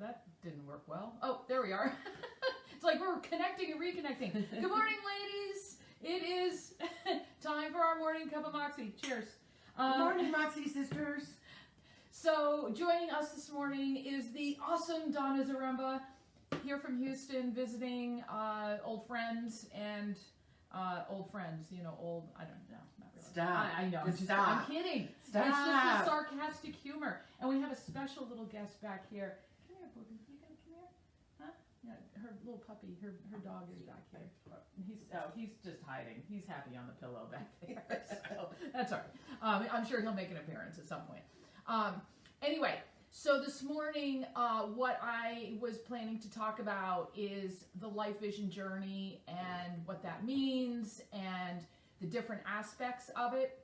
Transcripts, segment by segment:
That didn't work well. Oh, there we are. It's like we're connecting and reconnecting. Good morning, ladies. It is time for our morning cup of Moxie. Cheers. Good morning, Moxie Sisters. So joining us this morning is the awesome Donna Zaremba, here from Houston, visiting old friends and old friends. You know, old, I don't know. Not really. Stop. I know. Stop. I'm kidding. Stop. It's just a sarcastic humor. And we have a special little guest back here. Come here, Boogie. You gonna come here? Huh? Yeah, her little puppy, her dog is back here. He's just hiding. He's happy on the pillow back there. So that's all right. I'm sure he'll make an appearance at some point. Anyway, so this morning, what I was planning to talk about is the life vision journey and what that means and the different aspects of it.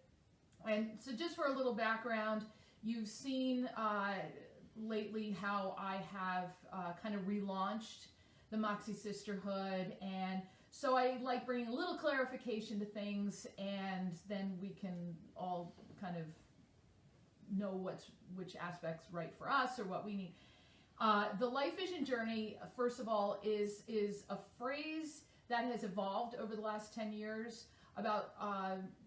And so just for a little background, you've seen lately how I have kind of relaunched the Moxie Sisterhood, and so I like bringing a little clarification to things, and then we can all kind of know which aspects right for us or what we need. The life vision journey, first of all, is a phrase that has evolved over the last 10 years. About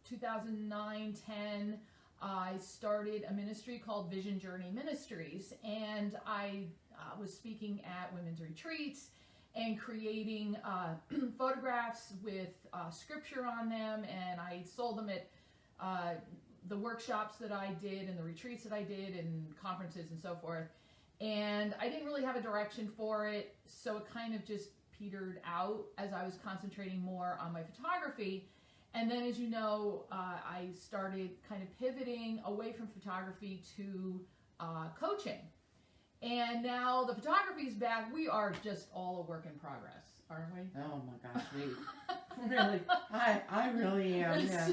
2009, 10, I started a ministry called Vision Journey Ministries, and I was speaking at women's retreats and creating photographs with scripture on them, and I sold them at the workshops that I did and the retreats that I did and conferences and so forth. And I didn't really have a direction for it, so it kind of just petered out as I was concentrating more on my photography. And then, as you know, I started kind of pivoting away from photography to coaching. And now the photography's back. We are just all a work in progress, aren't we? Oh my gosh, we really, I really am. Yes.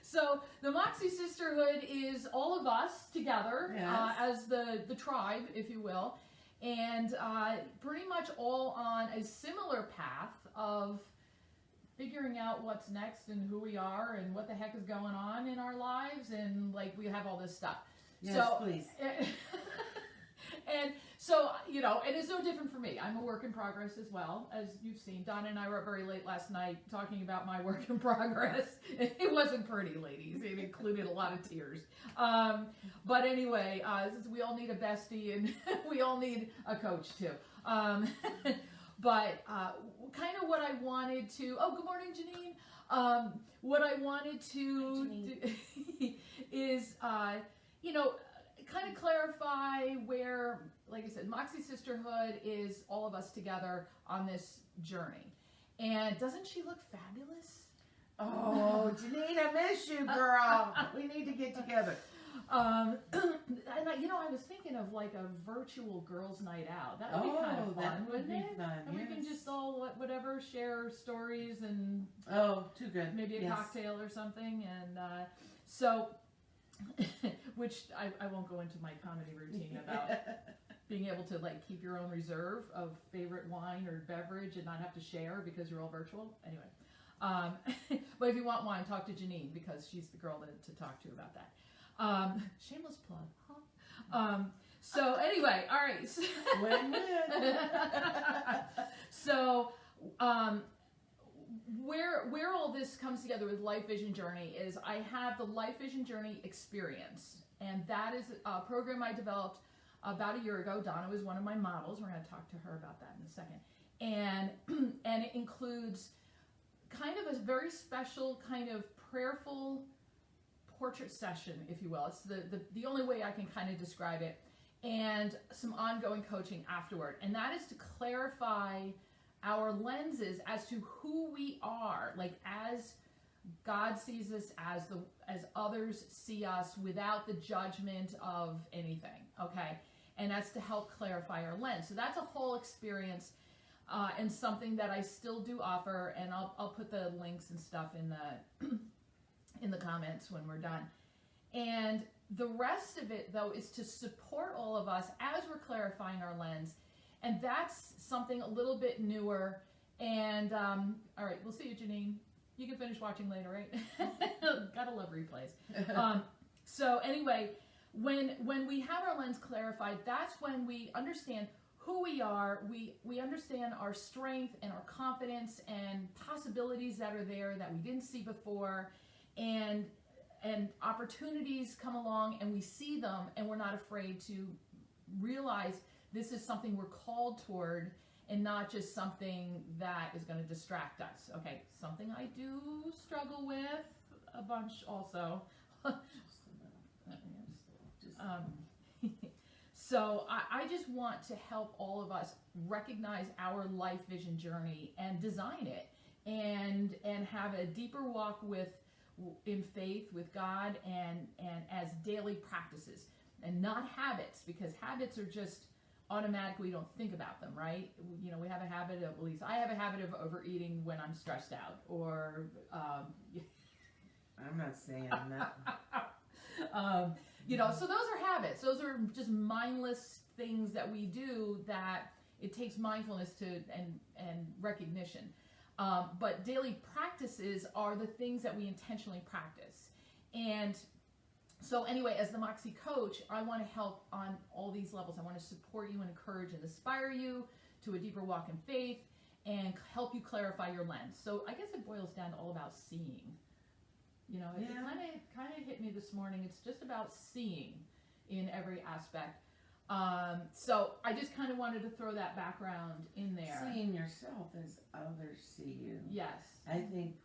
So the Moxie Sisterhood is all of us together, yes, as the tribe, if you will, and pretty much all on a similar path of figuring out what's next and who we are and what the heck is going on in our lives, and like we have all this stuff. Yes, so, please. And so, you know, and it's no different for me. I'm a work in progress as well, as you've seen. Donna and I were up very late last night talking about my work in progress. It wasn't pretty, ladies. It included a lot of tears. But anyway, we all need a bestie, and we all need a coach too. But kind of what I wanted to, oh, good morning, Janine. What I wanted to do is, you know, kind of clarify where, like I said, Moxie Sisterhood is all of us together on this journey. And doesn't she look fabulous? Oh, Janine, I miss you, girl. We need to get together. And I was thinking of like a virtual girls' night out. That would be kind of fun, wouldn't it? Fun, and yes. we can just all whatever share stories and too good. Maybe a yes. cocktail or something. And so, which I won't go into my comedy routine about being able to like keep your own reserve of favorite wine or beverage and not have to share because you're all virtual. Anyway, but if you want wine, talk to Janine because she's the girl to talk to about that. Shameless plug, huh? So anyway, all right. So, where all this comes together with Life Vision Journey is I have the Life Vision Journey Experience, and that is a program I developed about a year ago. Donna was one of my models. We're going to talk to her about that in a second. And it includes kind of a very special kind of prayerful portrait session, if you will. It's the only way I can kind of describe it, and some ongoing coaching afterward. And that is to clarify our lenses as to who we are, like as God sees us, as others see us, without the judgment of anything, okay? And that's to help clarify our lens. So that's a whole experience, and something that I still do offer, and I'll put the links and stuff in the comments when we're done. And the rest of it, though, is to support all of us as we're clarifying our lens. And that's something a little bit newer. And, all right, we'll see you, Janine. You can finish watching later, right? Gotta love replays. So anyway, when we have our lens clarified, that's when we understand who we are. We understand our strength and our confidence and possibilities that are there that we didn't see before, and opportunities come along and we see them, and we're not afraid to realize this is something we're called toward, and not just something that is going to distract us. Okay, something I do struggle with a bunch also. So I just want to help all of us recognize our life vision journey and design it, and have a deeper walk in faith with God, and as daily practices and not habits, because habits are just automatic. We don't think about them, right? You know, we have a habit of, at least I have a habit of overeating when I'm stressed out, or I'm not saying that. you know, so those are habits. Those are just mindless things that we do that it takes mindfulness to and recognition. But daily practices are the things that we intentionally practice. And so anyway, as the Moxie coach, I want to help on all these levels. I want to support you and encourage and inspire you to a deeper walk in faith, and help you clarify your lens. So I guess it boils down to all about seeing. You know, it kind of hit me this morning. It's just about seeing in every aspect. So I just kind of wanted to throw that background in there. Seeing yourself as others see you. Yes. I think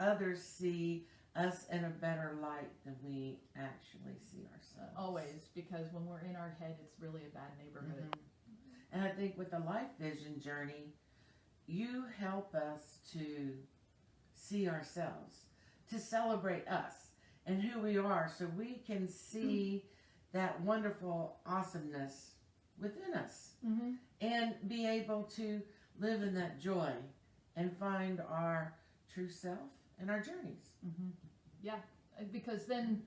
others see us in a better light than we actually see ourselves. Always, because when we're in our head, it's really a bad neighborhood. Mm-hmm. And I think with the life vision journey, you help us to see ourselves, to celebrate us and who we are, so we can see that wonderful awesomeness within us, and be able to live in that joy and find our true self in our journeys. Yeah, because then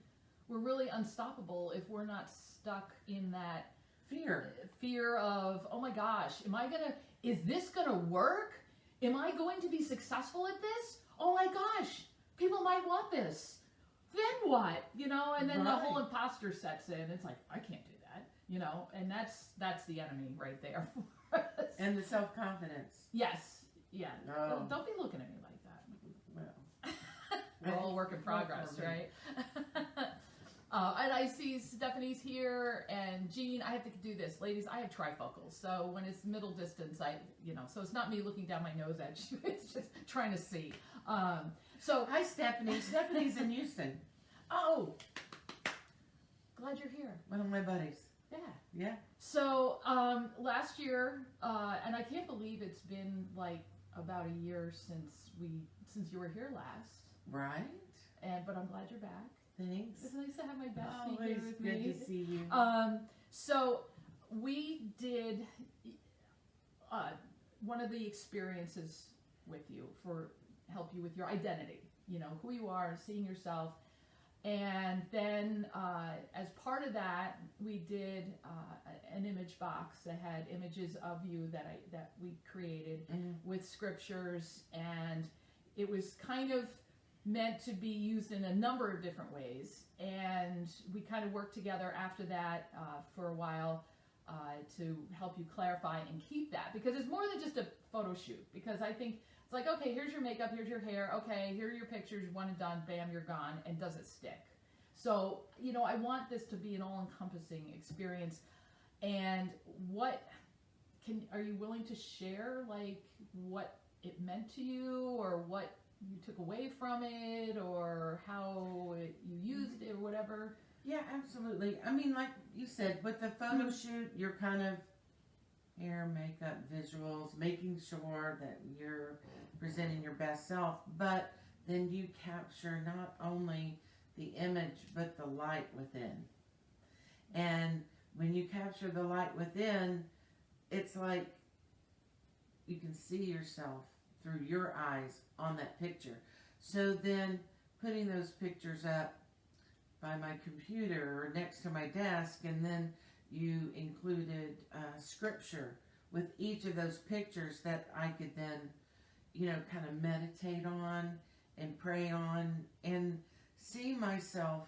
we're really unstoppable if we're not stuck in that fear of, oh my gosh, is this gonna work? Am I going to be successful at this? Oh my gosh, people might want this. Then what? You know, and then the whole imposter sets in. It's like, I can't do that, you know, and that's the enemy right there for us. And the self-confidence. Yes. Yeah. No. Don't be looking at me like that. Well, we're all work in progress, right? And I see Stephanie's here, and Jean. I have to do this, ladies. I have trifocals, so when it's middle distance, so it's not me looking down my nose at you. It's just trying to see. So hi, Stephanie. Stephanie's in Houston. Oh, glad you're here. One of my buddies. Yeah. So last year, and I can't believe it's been like about a year since you were here last. Right. But I'm glad you're back. Thanks. It's nice to have my bestie Always here with me. good to see you. So we did one of the experiences with you for help you with your identity. You know, who you are, seeing yourself. And then as part of that, we did an image box that had images of you that we created with scriptures, and it was kind of meant to be used in a number of different ways. And we kind of worked together after that for a while to help you clarify and keep that, because it's more than just a photo shoot. Because I think it's like, okay, here's your makeup, here's your hair, okay, here are your pictures, one and done, bam, you're gone, and does it stick? So, you know, I want this to be an all-encompassing experience. And are you willing to share, like, what it meant to you, or what you took away from it, or how you used it, or whatever? Yeah, absolutely. I mean, like you said, with the photo shoot, you're kind of hair, makeup, visuals, making sure that you're presenting your best self, but then you capture not only the image, but the light within. And when you capture the light within, it's like you can see yourself through your eyes on that picture. So then putting those pictures up by my computer or next to my desk, and then you included scripture with each of those pictures that I could then, you know, kind of meditate on and pray on and see myself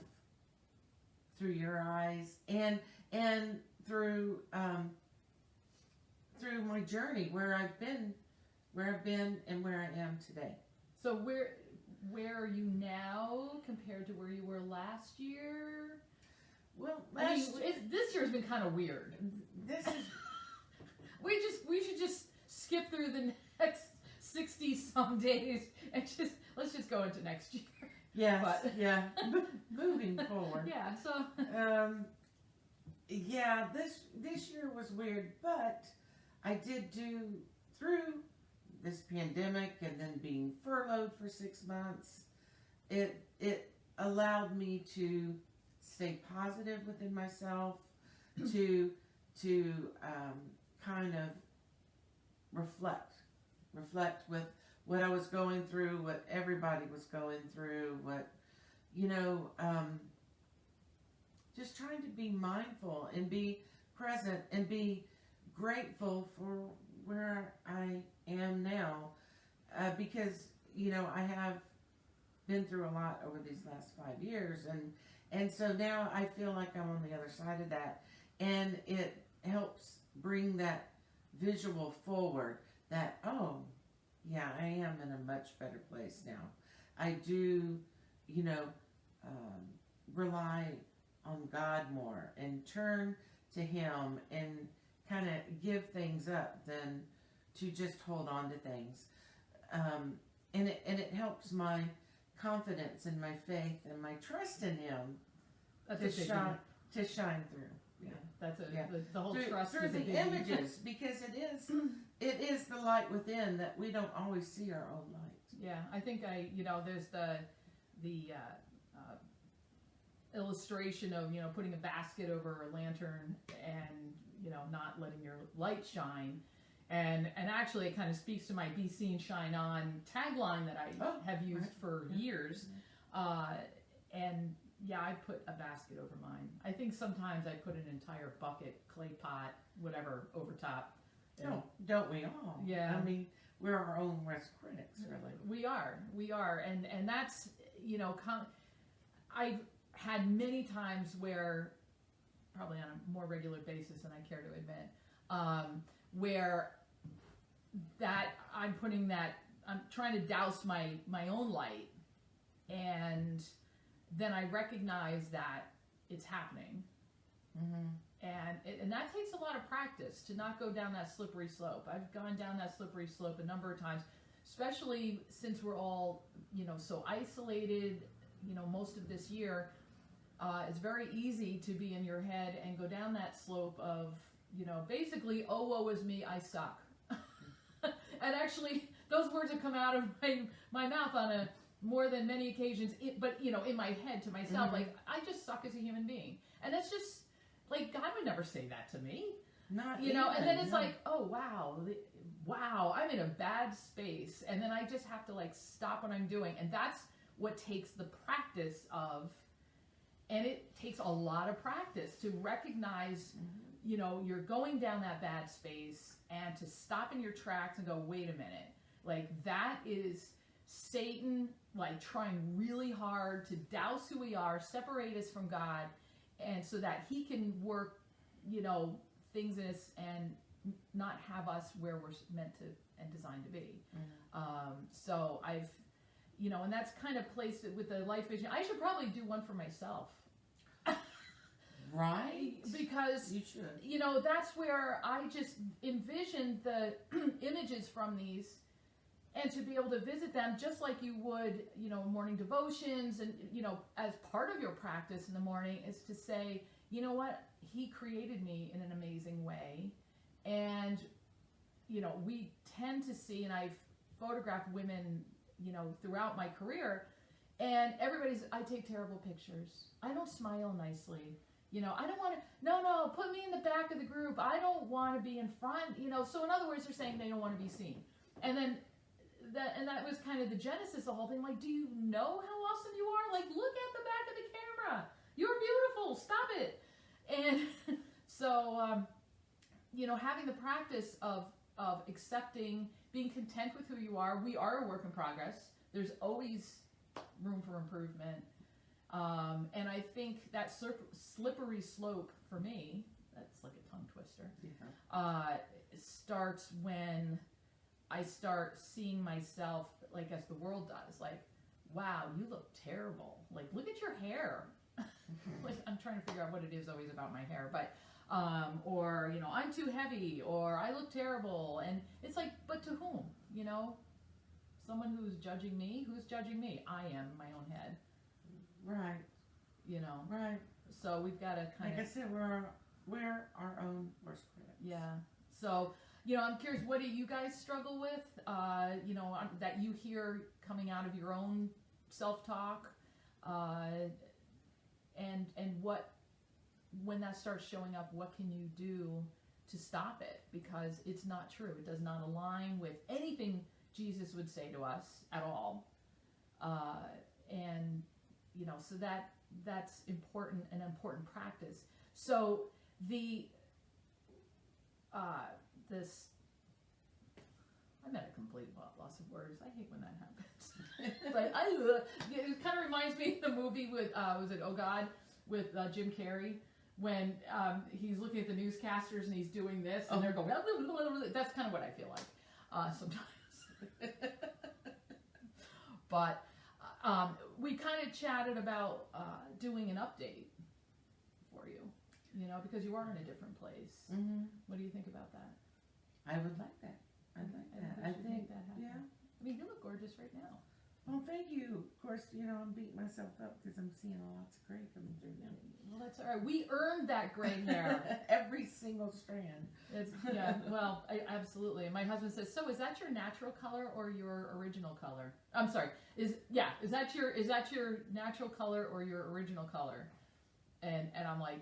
through your eyes and through through my journey, where I've been, and where I am today. So where are you now compared to where you were last year? Well, This year's been kind of weird. this is We should just skip through the next 60 some days and let's just go into next year. yes, But- yeah. Moving forward. Yeah. So. Yeah, this year was weird, but I did do through this pandemic and then being furloughed for 6 months. It allowed me to stay positive within myself, to kind of reflect with what I was going through, what everybody was going through, what just trying to be mindful and be present and be grateful for where I am now, because I have been through a lot over these last 5 years, and so now I feel like I'm on the other side of that, and it helps bring that visual forward that, oh yeah, I am in a much better place now. I do rely on God more and turn to Him and kind of give things up than to just hold on to things, and it helps my confidence and my faith and my trust in Him to shine through. Yeah, that's Yeah. the whole trust through is a the big images, because it is the light within that we don't always see our own light. Yeah, I think there's the illustration of putting a basket over a lantern and not letting your light shine, and actually it kind of speaks to my "Be Seen, Shine On" tagline that I have used for years, and yeah, I put a basket over mine. I think sometimes I put an entire bucket, clay pot, whatever, over top. Don't we all? Yeah. I mean, we're our own worst critics, really. We are, and that's I've had many times where, probably on a more regular basis than I care to admit, where that I'm trying to douse my own light, and then I recognize that it's happening. Mm-hmm. And that takes a lot of practice to not go down that slippery slope. I've gone down that slippery slope a number of times, especially since we're all, so isolated, most of this year. It's very easy to be in your head and go down that slope of, basically, oh, woe is me, I suck. And actually, those words have come out of my mouth on more than many occasions, but, in my head to myself, Mm-hmm. like, I just suck as a human being. And it's just, like, God would never say that to me. Not and then it's like, oh, wow, I'm in a bad space. And then I just have to, like, stop what I'm doing. And that's what takes the practice of, and it takes a lot of practice to recognize, you're going down that bad space, and to stop in your tracks and go, wait a minute. Like, that is Satan, like, trying really hard to douse who we are, separate us from God, and so that he can work, things in us and not have us where we're meant to and designed to be. Mm-hmm. So I've, and that's kind of placed it with the life vision. I should probably do one for myself. Right? Because, you should. that's where I just envisioned the images from these, and to be able to visit them just like you would, morning devotions, and, as part of your practice in the morning is to say, you know what, he created me in an amazing way. And, we tend to see, and I've photographed women, throughout my career, and I take terrible pictures. I don't smile nicely. I don't want to, no, put me in the back of the group. I don't want to be in front, So in other words, they're saying they don't want to be seen. And then that was kind of the genesis of the whole thing. Like, do you know how awesome you are? Like, look at the back of the camera. You're beautiful. Stop it. And so, having the practice of accepting, being content with who you are. We are a work in progress. There's always room for improvement. And I think that slippery slope for me that's like a tongue twister, Yeah. starts when I start seeing myself like as the world does. Like, wow, you look terrible. Like, look at your hair. Like, I'm trying to figure out what it is always about my hair, but or you know, I'm too heavy, or I look terrible, and it's like, but to whom? You know, someone who's judging me. Who's judging me? I am in my own head. Right. You know. Right. So we've got to kind Like I of. said, we're our own worst critics. Yeah. So, you know, I'm curious, what do you guys struggle with? You know, that you hear coming out of your own self-talk, and what, when that starts showing up, what can you do to stop it? Because it's not true. It does not align with anything Jesus would say to us at all. And, you know, so that's important, an important practice. So this, I'm at a complete loss of words. I hate when that happens. But it kind of reminds me of the movie with, was it Oh God, with Jim Carrey, when he's looking at the newscasters and he's doing this, and they're going, blah, blah, blah, blah. That's kind of what I feel like sometimes. But we kind of chatted about doing an update for you, you know, because you are in a different place. Mm-hmm. What do you think about that? I would like that. I'd like that. I think that happen. yeah. I mean, you look gorgeous right now. Well, thank you. Of course, you know, I'm beating myself up because I'm seeing lots of gray coming through now. Well, that's all right. We earned that gray hair. Every single strand. It's, yeah, well, absolutely. And my husband says, so is that your natural color or your original color? I'm sorry. Is that your natural color or your original color? And I'm like,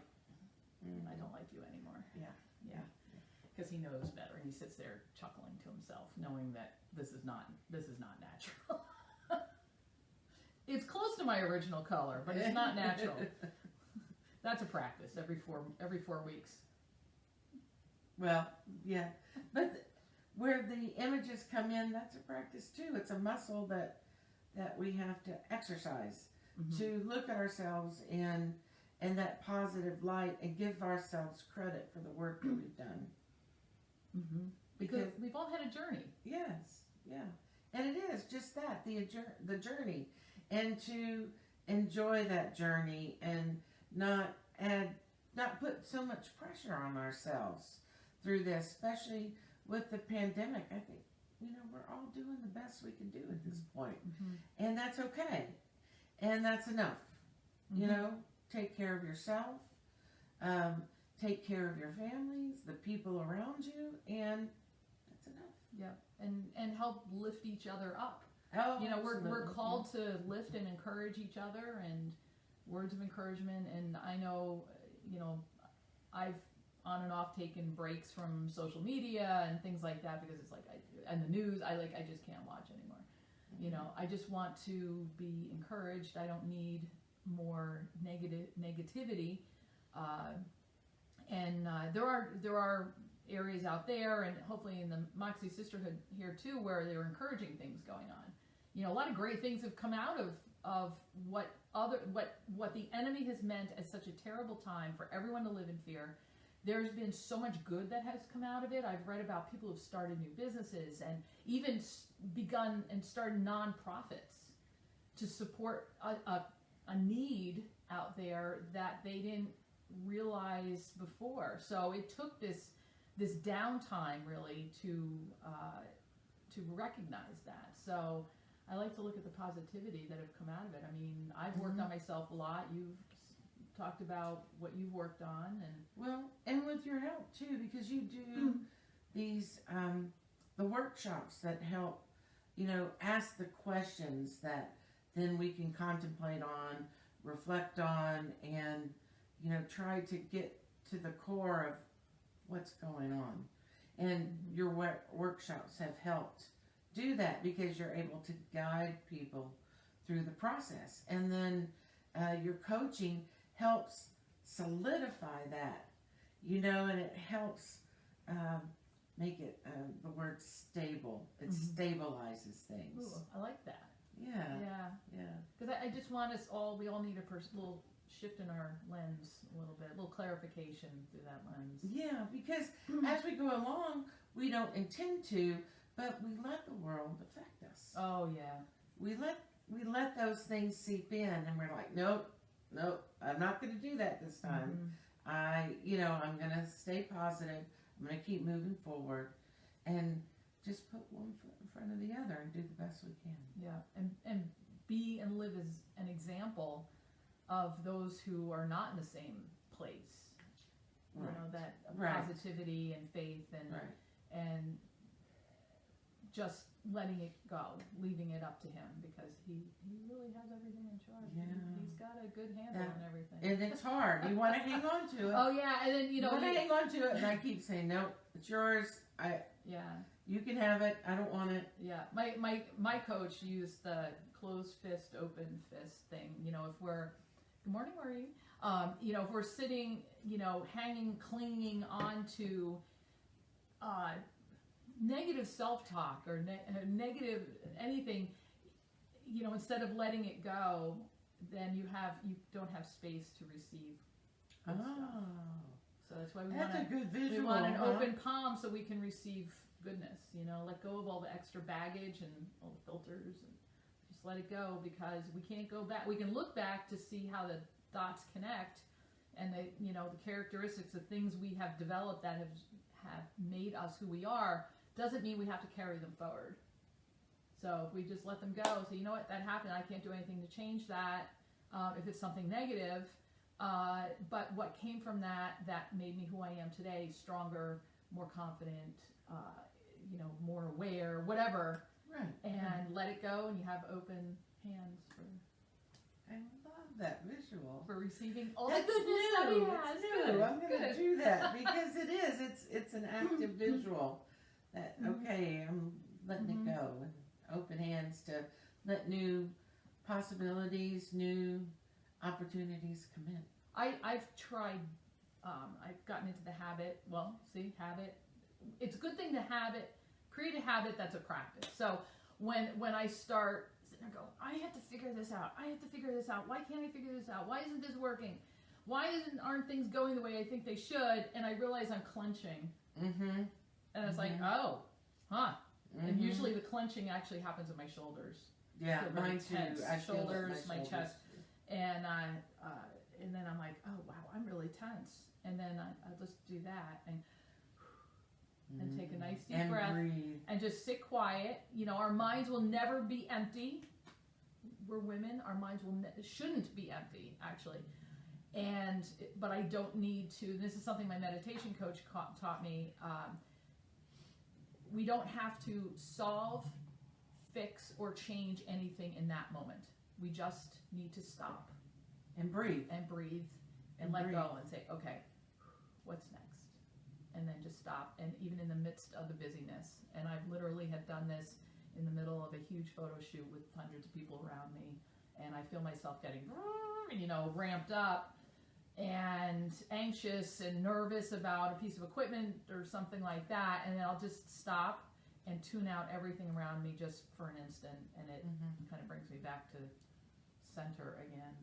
I don't like you anymore. Yeah. Because he knows better, and he sits there chuckling to himself, knowing that this is not natural. It's close to my original color, but it's not natural. That's a practice every 4 weeks. Well, yeah, but where the images come in, that's a practice too. It's a muscle that we have to exercise to look at ourselves in that positive light and give ourselves credit for the work that we've done. Mm-hmm. Because we've all had a journey. Yes, yeah, and it is just that, the journey, and to enjoy that journey and not put so much pressure on ourselves through this, especially with the pandemic. I think, you know, we're all doing the best we can do at this point, and that's okay, and that's enough. You know, take care of yourself, take care of your families, the people around you, and that's enough. Yeah, and help lift each other up. Oh, you know, we're called to lift and encourage each other, and words of encouragement. And I know, you know, I've on and off taken breaks from social media and things like that, because it's like, and the news, I just can't watch anymore. You know, I just want to be encouraged. I don't need more negativity. And there are areas out there, and hopefully in the Moxie Sisterhood here too, where there are encouraging things going on. You know, a lot of great things have come out of what the enemy has meant as such a terrible time for everyone to live in fear. There's been so much good that has come out of it. I've read about people who've started new businesses and even begun and started nonprofits to support a need out there that they didn't realize before. So it took this downtime really to recognize that. So I like to look at the positivity that have come out of it. I mean, I've worked on myself a lot. You've talked about what you've worked on, and with your help too, because you do these the workshops that help, you know, ask the questions that then we can contemplate on, reflect on, and, you know, try to get to the core of what's going on. And your workshops have helped do that, because you're able to guide people through the process. And then your coaching helps solidify that, you know, and it helps make it, the word stable. It stabilizes things. Ooh, I like that. Yeah. Yeah. Because I just want us all, we all need a little shifting our lens a little bit, a little clarification through that lens. Yeah, because as we go along, we don't intend to, but we let the world affect us. Oh yeah. We let those things seep in, and we're like, nope, I'm not going to do that this time. I'm going to stay positive. I'm going to keep moving forward, and just put one foot in front of the other and do the best we can. Yeah, and be and live as an example of those who are not in the same place. You know, that positivity and faith and just letting it go, leaving it up to him, because he really has everything in charge. Yeah. He's got a good handle on everything. And it's hard. You want to hang on to it. Oh yeah, and then you want to hang on to it, and I keep saying, no, it's yours. You can have it. I don't want it. Yeah, my coach used the closed fist, open fist thing. You know, if we're good morning, Maureen. If we're sitting, hanging, clinging onto negative self-talk or negative anything, instead of letting it go, then you don't have space to receive good stuff. So that's why we want an open palm so we can receive goodness. Let go of all the extra baggage and all the filters, and just let it go, because we can't go back. We can look back to see how the dots connect, and the characteristics of things we have developed that have made us who we are. Doesn't mean we have to carry them forward. So if we just let them go, so you know what, that happened, I can't do anything to change that, if it's something negative, but what came from that made me who I am today, stronger, more confident, more aware, whatever. Right. And let it go, and you have open hands for... I love that visual. For receiving all That's the goodness that he has. Good. I'm going to do that, because it is. It's an active visual. That, okay, I'm letting it go, and open hands to let new possibilities, new opportunities come in. I've tried, I've gotten into the habit, habit. It's a good thing to create a habit that's a practice. So when I start sitting there going, I have to figure this out, why can't I figure this out, why isn't this working, why aren't things going the way I think they should, and I realize I'm clenching. And it's like, and usually the clenching actually happens in my shoulders. Yeah, mine too. Shoulders, my chest, and then I'm like, oh wow, I'm really tense. And then I just do that and take a nice deep breath, breathe, and just sit quiet. Our minds will never be empty. We're women. Our minds shouldn't be empty, actually. But I don't need to. This is something my meditation coach taught me. We don't have to solve, fix, or change anything in that moment. We just need to stop. And breathe. And let go and say, okay, what's next? And then just stop. And even in the midst of the busyness. And I've literally had done this in the middle of a huge photo shoot with hundreds of people around me. And I feel myself getting, ramped up and anxious and nervous about a piece of equipment or something like that, and then I'll just stop and tune out everything around me just for an instant, and it kind of brings me back to center again.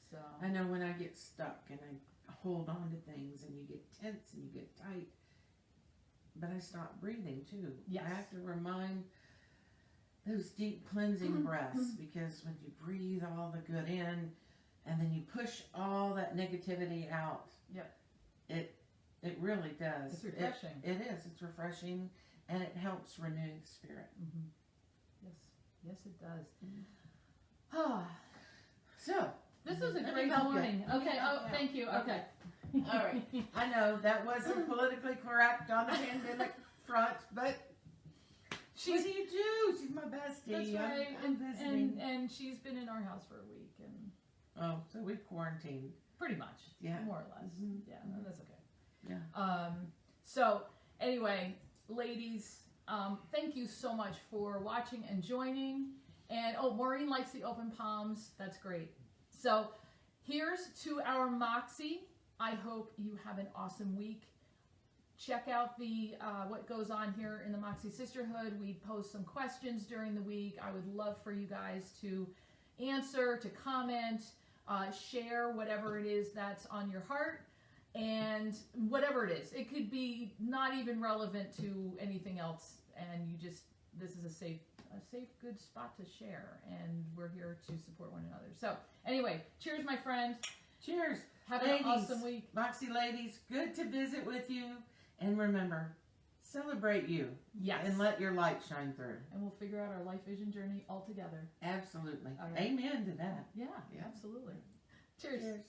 So I know when I get stuck and I hold on to things, and you get tense and you get tight, but I stop breathing too. Yes. I have to remind those deep cleansing breaths, because when you breathe all the good in, and then you push all that negativity out. Yep. It really does. It's refreshing. It is. It's refreshing, and it helps renew the spirit. Yes, it does. So this was a great morning. Okay. Thank you. Okay. All right. I know that wasn't politically correct on the pandemic front, but what do you do? She's my bestie. That's right. I'm visiting. And she's been in our house for a week, and so we've quarantined. Pretty much. Yeah. More or less. Yeah, that's okay. Yeah. So anyway, ladies, thank you so much for watching and joining. And Maureen likes the open palms. That's great. So here's to our Moxie. I hope you have an awesome week. Check out the what goes on here in the Moxie Sisterhood. We post some questions during the week. I would love for you guys to answer, to comment. Share whatever it is that's on your heart, and whatever it is. It could be not even relevant to anything else, and this is a safe, good spot to share, and we're here to support one another. So anyway, cheers, my friend. Cheers. Have Ladies, an awesome week. Moxie ladies, good to visit with you. And remember, celebrate you. Yes. And let your light shine through. And we'll figure out our life vision journey all together. Absolutely. All right. Amen to that. Yeah, absolutely. Cheers. Cheers.